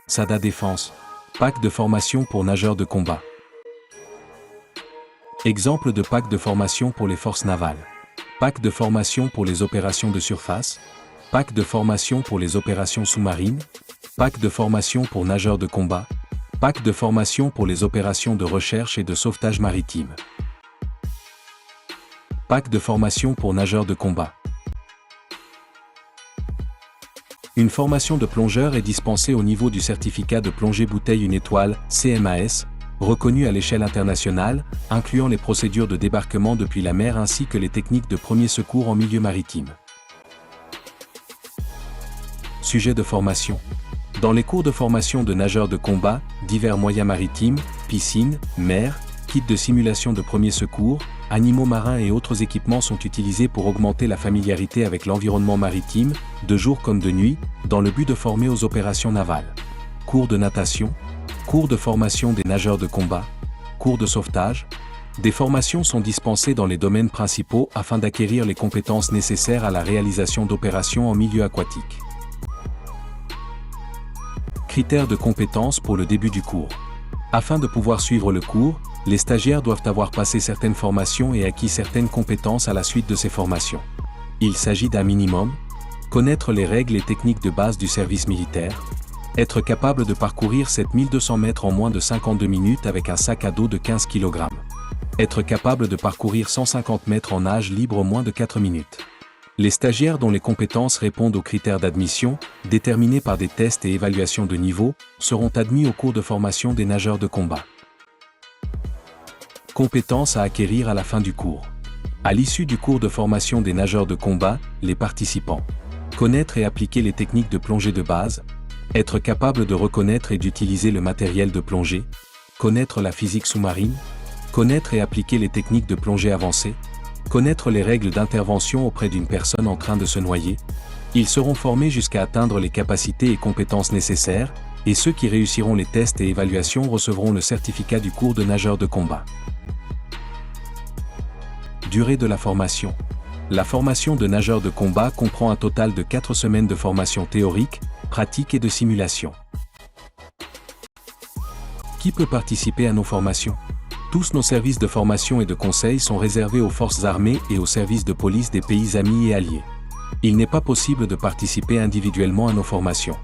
SADA Défense. Pack de formation pour nageurs de combat. Exemple de pack de formation pour les forces navales. Pack de formation pour les opérations de surface. Pack de formation pour les opérations sous-marines. Pack de formation pour nageurs de combat. Pack de formation pour les opérations de recherche et de sauvetage maritime. Pack de formation pour nageurs de combat. Une formation de plongeur est dispensée au niveau du certificat de plongée bouteille 1 étoile, CMAS, reconnu à l'échelle internationale, incluant les procédures de débarquement depuis la mer ainsi que les techniques de premier secours en milieu maritime. Sujet de formation. Dans les cours de formation de nageurs de combat, divers moyens maritimes, piscines, mer, kits de simulation de premier secours, animaux marins et autres équipements sont utilisés pour augmenter la familiarité avec l'environnement maritime, de jour comme de nuit, dans le but de former aux opérations navales. Cours de natation, cours de formation des nageurs de combat, cours de sauvetage. Des formations sont dispensées dans les domaines principaux afin d'acquérir les compétences nécessaires à la réalisation d'opérations en milieu aquatique. Critères de compétences pour le début du cours. Afin de pouvoir suivre le cours, les stagiaires doivent avoir passé certaines formations et acquis certaines compétences à la suite de ces formations. Il s'agit d'un minimum: connaître les règles et techniques de base du service militaire, être capable de parcourir 7200 mètres en moins de 52 minutes avec un sac à dos de 15 kg, être capable de parcourir 150 mètres en nage libre en moins de 4 minutes. Les stagiaires dont les compétences répondent aux critères d'admission, déterminés par des tests et évaluations de niveau, seront admis au cours de formation des nageurs de combat. Compétences à acquérir à la fin du cours. À l'issue du cours de formation des nageurs de combat, les participants: connaître et appliquer les techniques de plongée de base, être capable de reconnaître et d'utiliser le matériel de plongée, connaître la physique sous-marine, connaître et appliquer les techniques de plongée avancée, connaître les règles d'intervention auprès d'une personne en train de se noyer. Ils seront formés jusqu'à atteindre les capacités et compétences nécessaires, et ceux qui réussiront les tests et évaluations recevront le certificat du cours de nageur de combat. Durée de la formation. La formation de nageur de combat comprend un total de 4 semaines de formation théorique, pratique et de simulation. Qui peut participer à nos formations? Tous nos services de formation et de conseil sont réservés aux forces armées et aux services de police des pays amis et alliés. Il n'est pas possible de participer individuellement à nos formations.